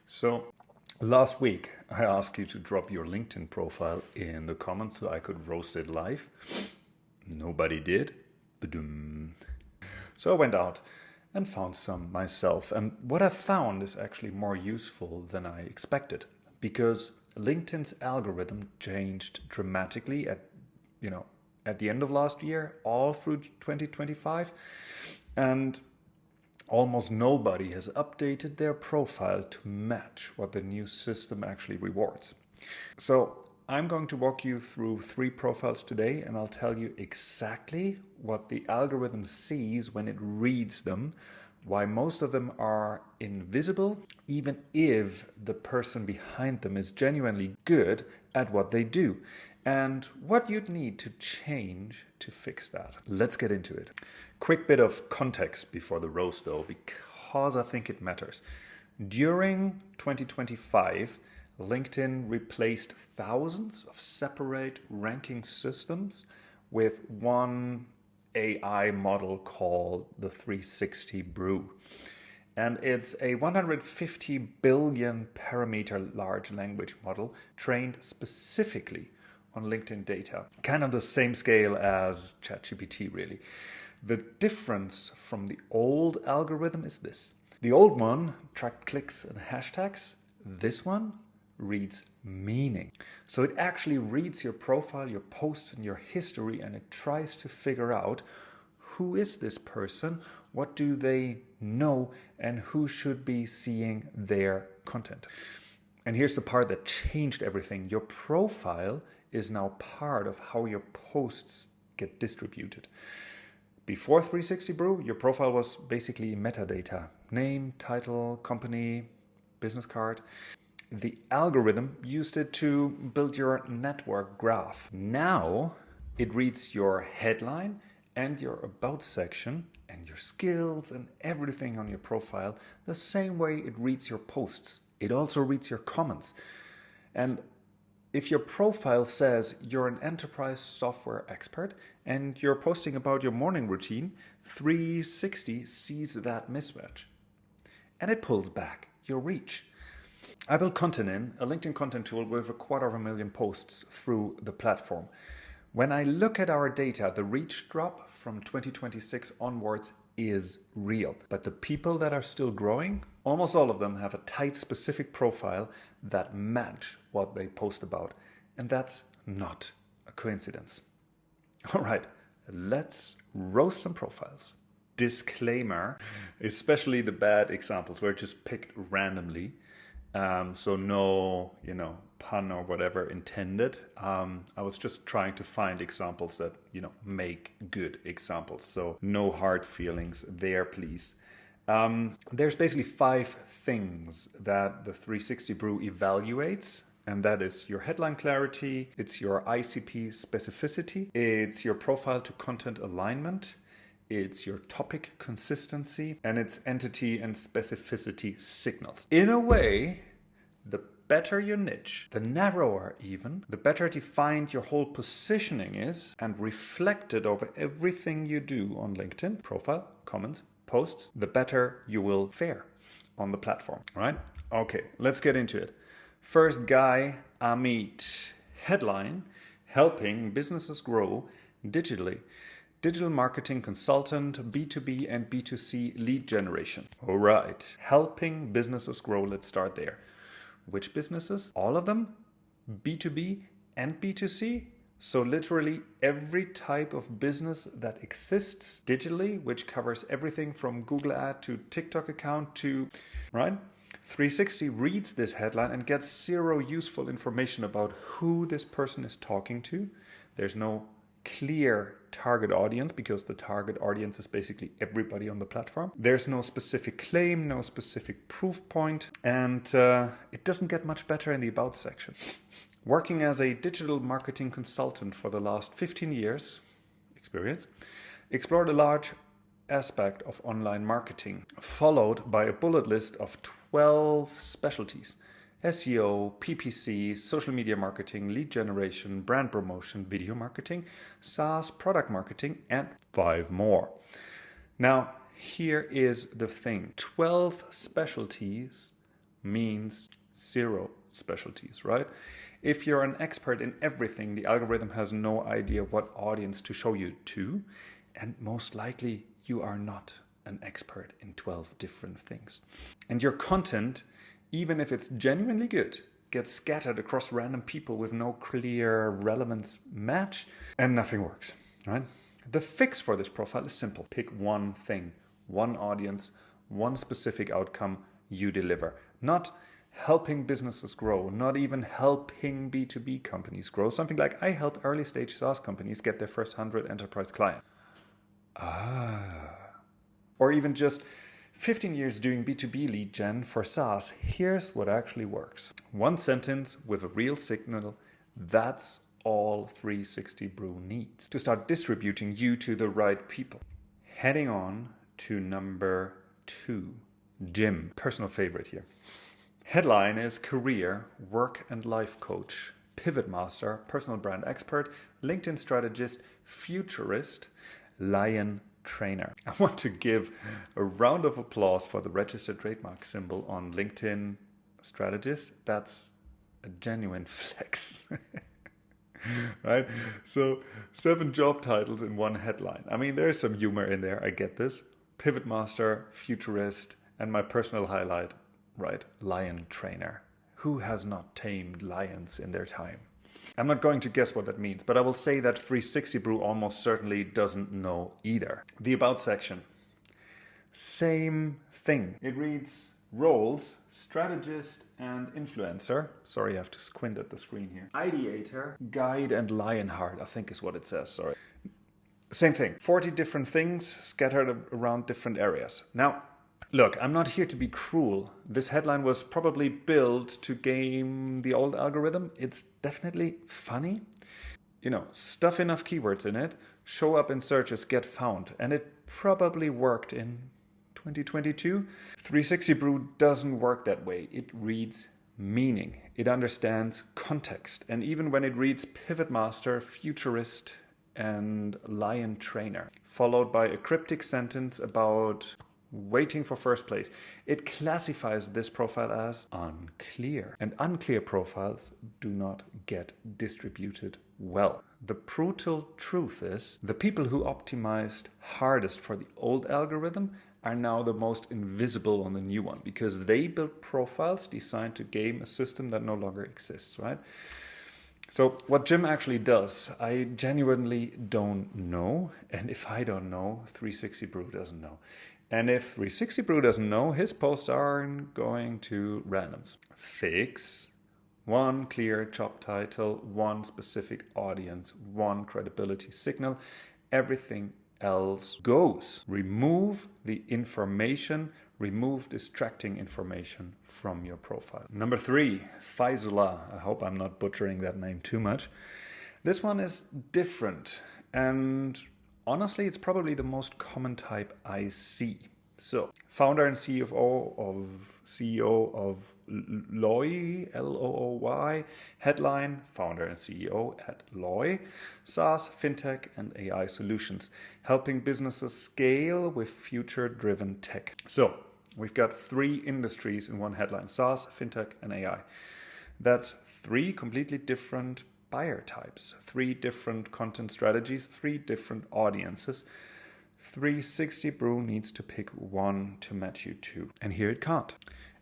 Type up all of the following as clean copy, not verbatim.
So last week, I asked you to drop your LinkedIn profile in the comments so I could roast it live. Nobody did. Ba-dum. So I went out and found some myself. And what I found is actually more useful than I expected, because LinkedIn's algorithm changed dramatically at the end of last year, all through 2025. And almost nobody has updated their profile to match what the new system actually rewards. So I'm going to walk you through 3 profiles today, and I'll tell you exactly what the algorithm sees when it reads them, why most of them are invisible, even if the person behind them is genuinely good at what they do, and what you'd need to change to fix that. Let's get into it. Quick bit of context before the roast though, because I think it matters. During 2025, LinkedIn replaced thousands of separate ranking systems with one AI model called the 360 Brew. And it's a 150 billion parameter large language model trained specifically on LinkedIn data. Kind of the same scale as ChatGPT, really. The difference from the old algorithm is this. The old one tracked clicks and hashtags. This one reads meaning. So it actually reads your profile, your posts, and your history, and it tries to figure out who is this person, what do they know, and who should be seeing their content. And here's the part that changed everything. Your profile is now part of how your posts get distributed. Before 360 Brew, your profile was basically metadata: name, title, company, business card. The algorithm used it to build your network graph. Now it reads your headline and your about section and your skills and everything on your profile the same way it reads your posts. It also reads your comments. And if your profile says you're an enterprise software expert and you're posting about your morning routine, 360 sees that mismatch and it pulls back your reach. I built Content In, a LinkedIn content tool with 250,000 posts through the platform. When I look at our data, the reach drop from 2026 onwards is real. But the people that are still growing, almost all of them have a tight, specific profile that match what they post about. And that's not a coincidence. All right, let's roast some profiles. Disclaimer, especially the bad examples were just picked randomly. So no, pun or whatever intended. I was just trying to find examples that, make good examples. So no hard feelings there, please. There's basically 5 things that the 360 Brew evaluates. And that is your headline clarity, it's your ICP specificity, it's your profile to content alignment, it's your topic consistency, and it's entity and specificity signals. In a way, the better your niche, the narrower even, the better defined your whole positioning is and reflected over everything you do on LinkedIn, profile, comments, posts, the better you will fare on the platform, right? Okay, let's get into it. First guy, Amit. Headline, helping businesses grow digitally. Digital marketing consultant, B2B and B2C lead generation. All right, helping businesses grow. Let's start there. Which businesses? All of them? B2B and B2C? So literally every type of business that exists digitally, which covers everything from Google ad to TikTok account to, right? 360 reads this headline and gets zero useful information about who this person is talking to. There's no clear target audience because the target audience is basically everybody on the platform. There's no specific claim, no specific proof point, and it doesn't get much better in the about section. Working as a digital marketing consultant for the last 15 years, experience, explored a large aspect of online marketing, followed by a bullet list of 12 specialties: SEO, PPC, social media marketing, lead generation, brand promotion, video marketing, SaaS, product marketing, and 5 more. Now, here is the thing. 12 specialties means zero specialties, right? If you're an expert in everything, the algorithm has no idea what audience to show you to, and most likely you are not an expert in 12 different things. And your content, even if it's genuinely good, gets scattered across random people with no clear relevance match, and nothing works, right? The fix for this profile is simple. Pick one thing, one audience, one specific outcome you deliver. Not helping businesses grow, not even helping B2B companies grow. Something like I help early stage SaaS companies get their first 100 enterprise clients. Or even just 15 years doing B2B lead gen for SaaS. Here's what actually works. One sentence with a real signal. That's all 360 Brew needs to start distributing you to the right people. Heading on to number 2, Jim. Personal favorite here. Headline is career, work and life coach, pivot master, personal brand expert, LinkedIn strategist, futurist, lion trainer. I want to give a round of applause for the registered trademark symbol on LinkedIn strategist. That's a genuine flex. Right? So 7 job titles in one headline. I mean, there's some humor in there. I get this. Pivot master, futurist, and my personal highlight, right? Lion trainer. Who has not tamed lions in their time? I'm not going to guess what that means, but I will say that 360 Brew almost certainly doesn't know either. The About section. Same thing. It reads roles, strategist and influencer. Sorry, I have to squint at the screen here. Ideator, guide and lionheart, I think is what it says, sorry. Same thing. 40 different things scattered around different areas. Now, look, I'm not here to be cruel. This headline was probably built to game the old algorithm. It's definitely funny. You know, stuff enough keywords in it, show up in searches, get found. And it probably worked in 2022. 360 Brew doesn't work that way. It reads meaning. It understands context. And even when it reads pivot master, futurist, and lion trainer, followed by a cryptic sentence about waiting for first place, it classifies this profile as unclear. And unclear profiles do not get distributed well. The brutal truth is the people who optimized hardest for the old algorithm are now the most invisible on the new one because they built profiles designed to game a system that no longer exists, right? So what Jim actually does, I genuinely don't know. And if I don't know, 360 Brew doesn't know. And if 360 Brew doesn't know, his posts aren't going to randoms. Fix one clear job title, one specific audience, one credibility signal. Everything else goes. Remove the information, remove distracting information from your profile. Number 3, Faizullah. I hope I'm not butchering that name too much. This one is different, and honestly, it's probably the most common type I see. So, founder and CEO of Loy, Looy, headline, founder and CEO at Loy, SaaS, FinTech and AI solutions, helping businesses scale with future-driven tech. So, we've got 3 industries in one headline, SaaS, FinTech and AI. That's 3 completely different buyer types, 3 different content strategies, 3 different audiences. 360 Brew needs to pick one to match you to, and here it can't.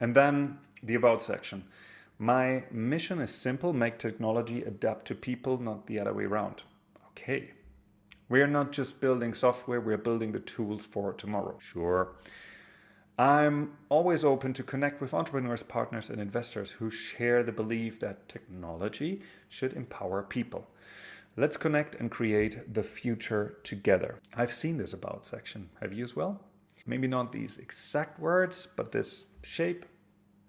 And then the About section. My mission is simple, make technology adapt to people, not the other way around. Okay. We're not just building software, we're building the tools for tomorrow. Sure. I'm always open to connect with entrepreneurs, partners, and investors who share the belief that technology should empower people. Let's connect and create the future together. I've seen this About section. Have you as well? Maybe not these exact words, but this shape.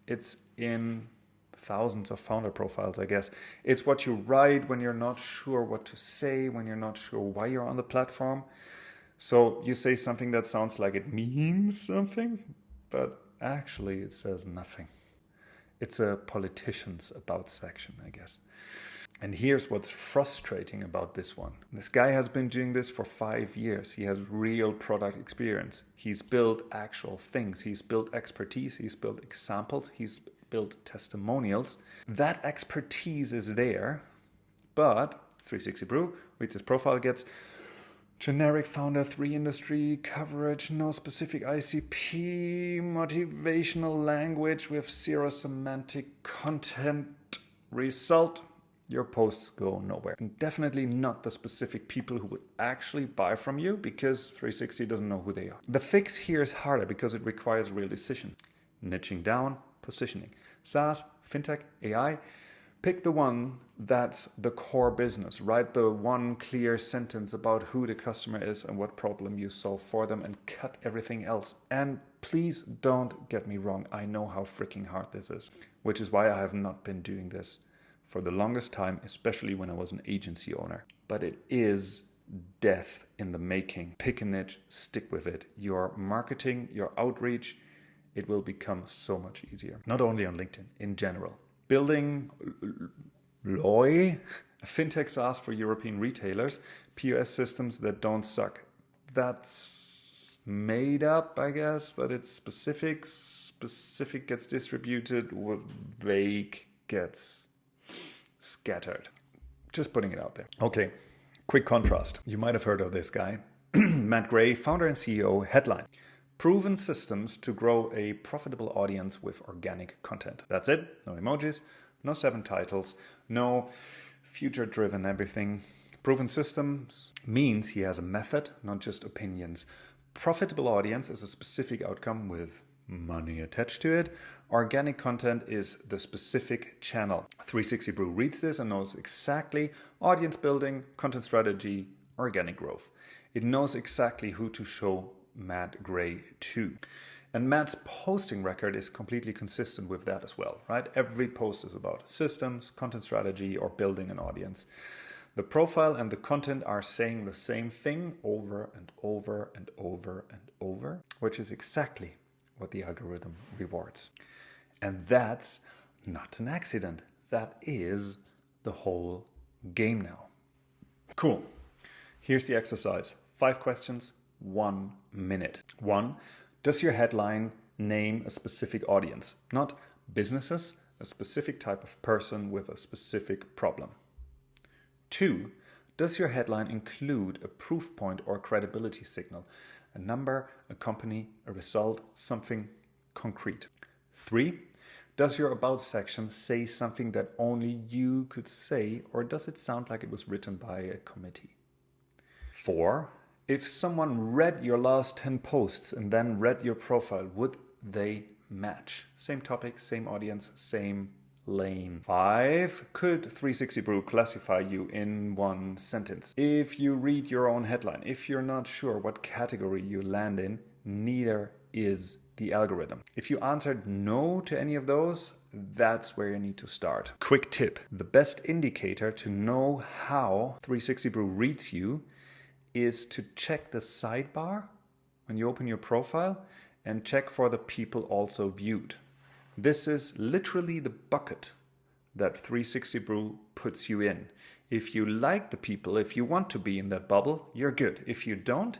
It's in thousands of founder profiles, I guess. It's what you write when you're not sure what to say, when you're not sure why you're on the platform. So you say something that sounds like it means something, but actually it says nothing. It's a politician's About section, I guess. And here's what's frustrating about this one. This guy has been doing this for 5 years. He has real product experience. He's built actual things. He's built expertise. He's built examples. He's build testimonials. That expertise is there, but 360 Brew reads his profile, gets generic founder, 3 industry coverage, no specific ICP, motivational language with 0 semantic content. Result, your posts go nowhere. And definitely not the specific people who would actually buy from you, because 360 doesn't know who they are. The fix here is harder because it requires real decision. Niching down, positioning. SaaS, fintech, AI. Pick the one that's the core business. Write the one clear sentence about who the customer is and what problem you solve for them, and cut everything else. And please don't get me wrong. I know how freaking hard this is, which is why I have not been doing this for the longest time, especially when I was an agency owner. But it is death in the making. Pick a niche, stick with it. Your marketing, your outreach, it will become so much easier. Not only on LinkedIn, in general. Building LOI, a fintech SaaS for European retailers, POS systems that don't suck. That's made up, I guess, but it's specific. Specific gets distributed, vague gets scattered. Just putting it out there. Okay, quick contrast. You might have heard of this guy. Matt Gray, founder and CEO, headline. Proven systems to grow a profitable audience with organic content. That's it. No emojis, no 7 titles, no future-driven everything. Proven systems means he has a method, not just opinions. Profitable audience is a specific outcome with money attached to it. Organic content is the specific channel. 360 Brew reads this and knows exactly audience building, content strategy, organic growth. It knows exactly who to show Matt Gray to. And Matt's posting record is completely consistent with that as well, right? Every post is about systems, content strategy, or building an audience. The profile and the content are saying the same thing over and over and over and over, which is exactly what the algorithm rewards. And that's not an accident. That is the whole game now. Cool. Here's the exercise. 5 questions, 1 minute. 1. Does your headline name a specific audience? Not businesses, a specific type of person with a specific problem. 2. Does your headline include a proof point or credibility signal? A number, a company, a result, something concrete. 3. Does your about section say something that only you could say, or does it sound like it was written by a committee? 4. If someone read your last 10 posts and then read your profile, would they match? Same topic, same audience, same lane. 5. Could 360 Brew classify you in 1 sentence? If you read your own headline, if you're not sure what category you land in, neither is the algorithm. If you answered no to any of those, that's where you need to start. Quick tip. The best indicator to know how 360 Brew reads you is to check the sidebar when you open your profile and check for the people also viewed. This is literally the bucket that 360 Brew puts you in. If you like the people, if you want to be in that bubble, you're good. If you don't,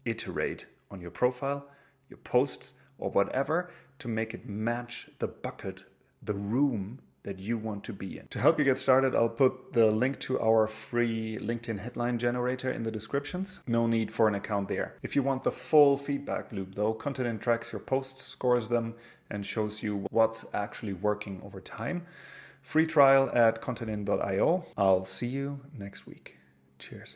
iterate on your profile, your posts, or whatever to make it match the bucket, the room that you want to be in. To help you get started, I'll put the link to our free LinkedIn headline generator in the descriptions. No need for an account there. If you want the full feedback loop though, Continent tracks your posts, scores them, and shows you what's actually working over time. Free trial at continent.io. I'll see you next week. Cheers.